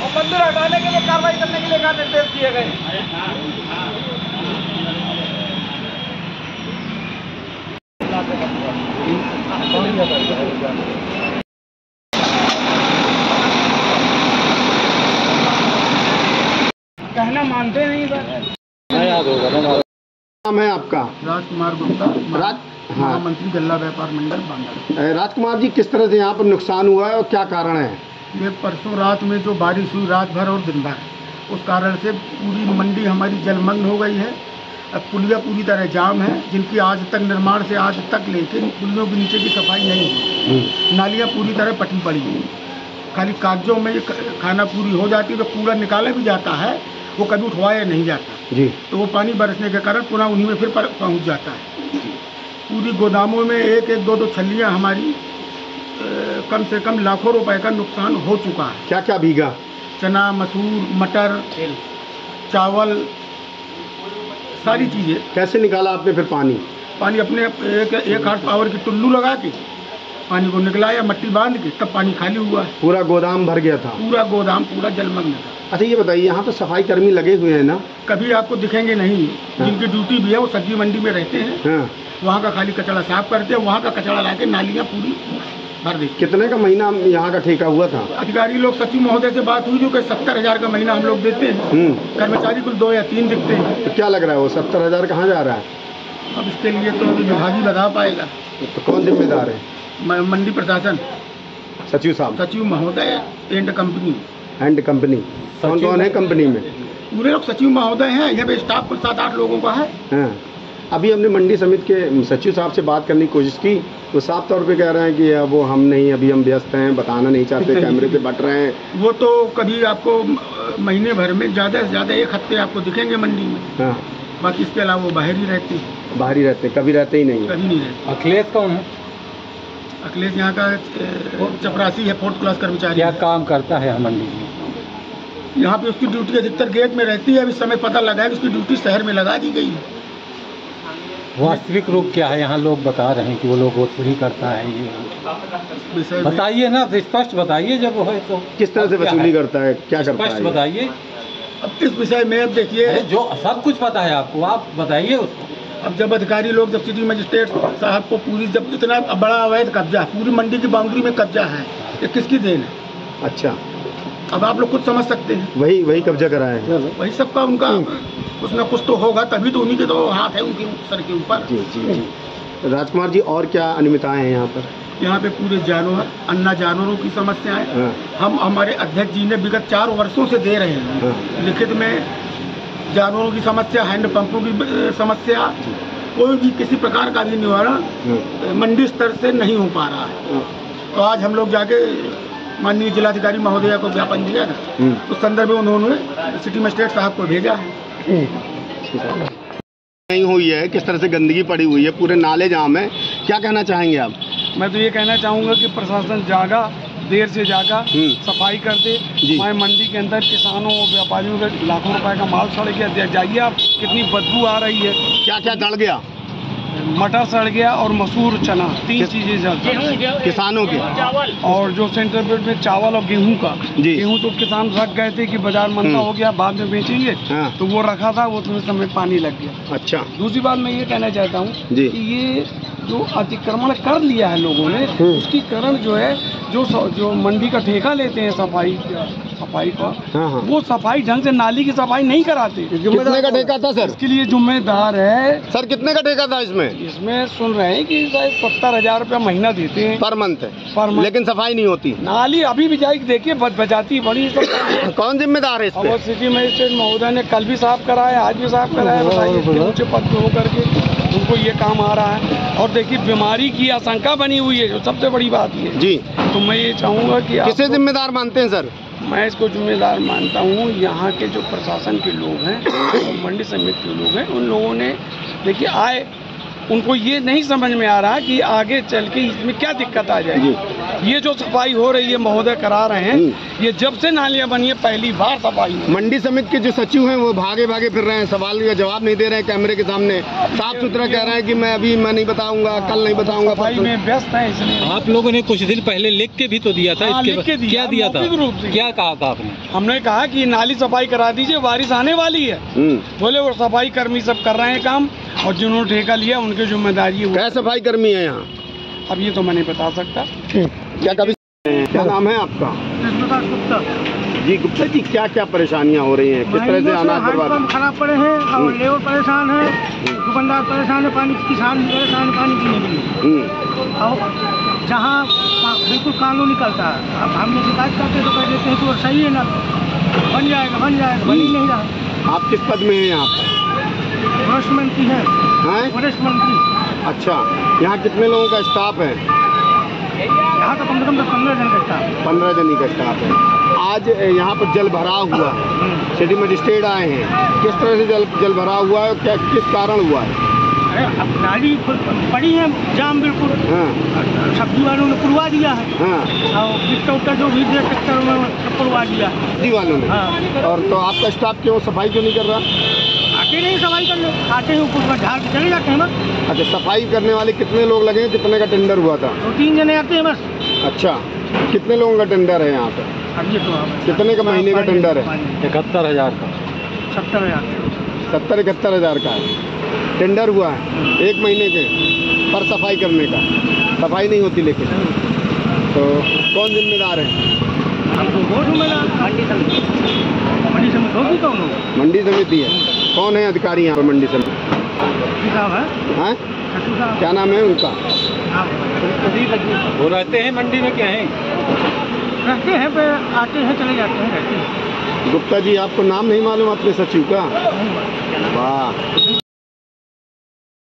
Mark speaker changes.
Speaker 1: और मंदिर हटाने के लिए कार्रवाई करने के लिए क्या निर्देश दिए गए? कहना मानते नहीं सर।
Speaker 2: नाम है आपका?
Speaker 1: राजकुमार गुप्ता, महामंत्री गल्ला व्यापार मंडल बांदा।
Speaker 2: राजकुमार जी, किस तरह से यहाँ पर नुकसान हुआ है और क्या कारण है?
Speaker 1: ये परसों रात में जो बारिश हुई रात भर और दिन भर, उस कारण से पूरी मंडी हमारी जलमग्न हो गई है। अब पुलिया पूरी तरह जाम है, जिनकी आज तक निर्माण से आज तक लेकिन पुलियों के नीचे की सफाई नहीं हुई। नालियाँ पूरी तरह पटी पड़ी हैं, खाली कागजों में खाना पूरी हो जाती है तो कूड़ा निकाला भी जाता है, वो कभी उठवाया नहीं जाता
Speaker 2: जी।
Speaker 1: तो वो पानी बरसने के कारण पुनः उन्हीं में फिर पहुंच जाता है। पूरी गोदामों में एक एक दो दो छल्लियाँ हमारी कम से कम लाखों रुपए का नुकसान हो चुका है।
Speaker 2: क्या क्या भीगा? चना,
Speaker 1: मसूर, मटर, चावल, सारी चीज़ें।
Speaker 2: कैसे निकाला आपने फिर पानी?
Speaker 1: पानी अपने एक हाथ पावर की टुल्लू लगा के पानी को निकलाया, मट्टी बांध के, तब पानी खाली हुआ।
Speaker 2: पूरा गोदाम भर गया था?
Speaker 1: पूरा गोदाम पूरा जलमग्न था।
Speaker 2: अच्छा ये बताइए, यहाँ तो सफाई कर्मी लगे हुए हैं ना?
Speaker 1: कभी आपको दिखेंगे नहीं। हाँ। जिनकी ड्यूटी भी है वो सब्जी मंडी में रहते हैं। हाँ। वहाँ का खाली कचरा साफ करते हैं, वहाँ का कचरा ला के नालियाँ पूरी भर देते।
Speaker 2: कितने का महीना यहाँ का ठेका हुआ था?
Speaker 1: अधिकारी लोग सचिव महोदय से बात हुई जो कि 70,000 का महीना हम लोग देते हैं। कर्मचारी कुल 2 या 3 दिखते हैं।
Speaker 2: तो क्या लग रहा है वो 70,000 कहाँ जा रहा है?
Speaker 1: अब इसके लिए तो विभाग ही बता पाएगा।
Speaker 2: तो कौन जिम्मेदार है?
Speaker 1: मंडी प्रशासन,
Speaker 2: सचिव साहब,
Speaker 1: सचिव महोदय एंड कंपनी।
Speaker 2: एंड कंपनी कौन कौन है कंपनी में?
Speaker 1: पूरे लोग सचिव महोदय हैं, यहाँ पे स्टाफ कुल 7-8 लोगों का है। हाँ।
Speaker 2: अभी हमने मंडी समिति के सचिव साहब से बात करने की कोशिश की तो साफ तौर पे कह रहे हैं कि वो हम नहीं, अभी हम व्यस्त हैं, बताना नहीं चाहते, कैमरे पे बट रहे हैं।
Speaker 1: वो तो कभी आपको महीने भर में ज़्यादा से ज़्यादा 1 हफ्ते आपको दिखेंगे मंडी में। हाँ। बाकी इसके अलावा वो बाहर ही रहते हैं।
Speaker 2: बाहर ही रहते हैं, कभी रहते ही नहीं?
Speaker 1: कभी नहीं रहते।
Speaker 3: अखिलेश कौन है?
Speaker 1: अखिलेश यहाँ का चपरासी है, 4th क्लास कर्मचारी।
Speaker 3: क्या काम करता है मंडी में?
Speaker 1: यहाँ पे उसकी ड्यूटी अधिकतर गेट में रहती है। अभी समय पता लगा है कि उसकी ड्यूटी शहर में लगा दी गई है।
Speaker 3: वास्तविक रूप क्या है? यहाँ लोग बता रहे हैं कि वो लोग वसूली करता है। ये बताइए ना, स्पष्ट बताइए। जब वो है तो
Speaker 2: किस तरह से वसूली करता है, क्या करता है,
Speaker 3: स्पष्ट बताइए।
Speaker 1: अब इस विषय में अब देखिए,
Speaker 3: जो सब कुछ पता है आपको, आप बताइए उसको।
Speaker 1: अब जब अधिकारी लोग, जब सिटी मजिस्ट्रेट साहब को पूरी, जब इतना बड़ा अवैध कब्जा, पूरी मंडी की बाउंड्री में कब्जा है, ये किसकी देन है?
Speaker 2: अच्छा,
Speaker 1: अब आप लोग खुद समझ सकते हैं।
Speaker 2: वही कब्जा कराए हैं,
Speaker 1: वही सबका उनका कुछ ना कुछ तो होगा, तभी तो उन्हीं के तो हाथ है उनके सर के ऊपर।
Speaker 2: जी जी जी। राजकुमार जी, और क्या अनियमितताएं हैं यहाँ पर?
Speaker 1: यहाँ पे पूरे जानवर, अन्ना जानवरों की समस्याएं। हाँ। हम हमारे अध्यक्ष जी ने विगत 4 वर्षों से दे रहे हैं। हाँ। लिखित में जानवरों की समस्या, हैंडपंपों की समस्या, कोई भी किसी प्रकार का भी निवारण मंडी स्तर से नहीं हो पा रहा है। तो आज हम लोग जाके माननीय जिलाधिकारी महोदया को ज्ञापन दिया था, उस संदर्भ में उन्होंने सिटी मजिस्ट्रेट साहब को भेजा है।
Speaker 2: नहीं हुई है, किस तरह से गंदगी पड़ी हुई है, पूरे नाले जाम है, क्या कहना चाहेंगे आप?
Speaker 1: मैं तो ये कहना चाहूँगा कि प्रशासन जागा, देर से जागा, सफाई कर दे। हमारे मंडी के अंदर किसानों और व्यापारियों के लाखों रुपए का माल सड़ गया। जाइए आप, कितनी बदबू आ रही है।
Speaker 2: क्या क्या सड़ गया?
Speaker 1: मटर सड़ गया और मसूर, चना, 3 चीजें जल
Speaker 2: किसानों के।
Speaker 1: और जो सेंटर बेल्ट में चावल और गेहूं का, गेहूं तो किसान रख गए थे कि बाजार मंदा हो गया, बाद में बेचेंगे। हाँ। तो वो रखा था, वो तो समय पानी लग गया।
Speaker 2: अच्छा।
Speaker 1: दूसरी बात मैं ये कहना चाहता हूँ कि ये जो अतिक्रमण कर लिया है लोगों ने, उसकी कारण जो है, जो मंडी का ठेका लेते हैं सफाई का, वो सफाई ढंग से, नाली की सफाई नहीं कराते।
Speaker 2: कितने का ठेका था सर?
Speaker 1: इसके लिए जिम्मेदार है
Speaker 2: सर, कितने का ठेका था इसमें?
Speaker 1: इसमें सुन रहे हैं कि 70,000 रुपया महीना देते हैं
Speaker 2: पर मंथ है, लेकिन सफाई नहीं होती।
Speaker 1: नाली अभी भी जाएगी, देखिए बजाती बड़ी।
Speaker 2: कौन जिम्मेदार है इस पे?
Speaker 1: सिटी मजिस्ट्रेट महोदय ने कल भी साफ कराया, आज भी साफ कराया। बताइए, ऊंचे पद पे होकर के उनको ये काम आ रहा है। और देखिए, बीमारी की आशंका बनी हुई है, जो सबसे बड़ी बात है जी। तो मैं ये चाहूँगा कि
Speaker 2: किसे जिम्मेदार मानते हैं सर?
Speaker 1: मैं इसको जिम्मेदार मानता हूँ, यहाँ के जो प्रशासन के लोग हैं और मंडी समिति के लोग हैं, उन लोगों ने देखिए आए, उनको ये नहीं समझ में आ रहा कि आगे चल के इसमें क्या दिक्कत आ जाएगी। ये जो सफाई हो रही है महोदय करा रहे हैं, ये जब से नालियां बनी है पहली बार सफाई हुई।
Speaker 2: मंडी समिति के जो सचिव हैं वो भागे भागे फिर रहे हैं, सवाल का जवाब नहीं दे रहे हैं कैमरे के सामने, साफ सुथरा कह रहे हैं कि मैं नहीं बताऊंगा, कल नहीं बताऊंगा।
Speaker 1: सफाई में व्यस्त है इसलिए।
Speaker 3: आप लोगों ने कुछ दिन पहले लिख के भी तो दिया था,
Speaker 1: हाँ,
Speaker 3: इसके
Speaker 1: लिख के दिया,
Speaker 3: क्या दिया था, क्या कहा था आपने?
Speaker 1: हमने कहा कि नाली सफाई करा दीजिए, बारिश आने वाली है। बोले वो सफाई कर्मी सब कर रहे हैं काम, और जिन्होंने ठेका लिया उनकी जिम्मेदारी है।
Speaker 2: क्या सफाई कर्मी है यहाँ?
Speaker 1: अब ये तो मैं नहीं बता सकता।
Speaker 2: क्या कभी क्या नाम है आपका?
Speaker 1: गुप्ता
Speaker 2: जी गुप्ता जी, क्या क्या परेशानियाँ हो रही हैं, किस तरह से अनाज बर्बाद?
Speaker 1: खराब पड़े हैं और लेबर परेशान है, दुकानदार परेशान है, पानी किसान परेशान है पानी पीने के लिए। और जहाँ बिल्कुल कानून निकलता है, अब हमने शिकायत करते हैं तो कह देते हैं कि वो सही है ना, बन जाएगा बन ही नहीं रहा।
Speaker 2: आप किस पद में हैं यहाँ पर?
Speaker 1: वरिष्ठ मंत्री है। वरिष्ठ मंत्री।
Speaker 2: अच्छा, यहाँ कितने लोगों का स्टाफ है?
Speaker 1: यहाँ तो कम से कम 15 जन का स्टाफ है।
Speaker 2: 15 जन का स्टाफ है। आज यहाँ पर जल भराव हुआ है, सिटी मजिस्ट्रेट आए हैं, किस तरह से जल भराव हुआ है, क्या किस कारण हुआ है?
Speaker 1: अरे अब नाली पड़ी है जाम बिल्कुल। सब्जी वालों ने पुरवा दिया है। और गिट्टा जो भी दिया ट्रैक्टर में पुरवा दिया
Speaker 2: सब्जी वालों ने। और तो आपका स्टाफ क्यों सफाई क्यों नहीं कर रहा?
Speaker 1: आते नहीं सफाई करने, आते हैं ऊपर झाड़ के चले जाते हैं बस।
Speaker 2: अच्छा, सफाई करने वाले कितने लोग लगे, कितने का टेंडर हुआ था?
Speaker 1: 2-3 जने आते हैं बस।
Speaker 2: अच्छा, कितने लोगों का टेंडर है यहाँ पर?
Speaker 1: अब ये तो
Speaker 2: कितने का महीने का टेंडर है?
Speaker 3: 71,000 का।
Speaker 2: 70-71,000 का है टेंडर हुआ है 1 महीने के पर सफाई करने का। सफाई नहीं होती लेकिन, तो कौन जिम्मेदार है? मंडी समिति है। कौन है अधिकारी यहाँ पर मंडी समिति? हाँ, क्या नाम है उनका?
Speaker 3: वो रहते हैं मंडी में, क्या है?
Speaker 1: रहते हैं पे आते हैं चले जाते हैं रहते हैं।
Speaker 2: गुप्ता जी, आपको नाम नहीं मालूम अपने सचिव का? वाह।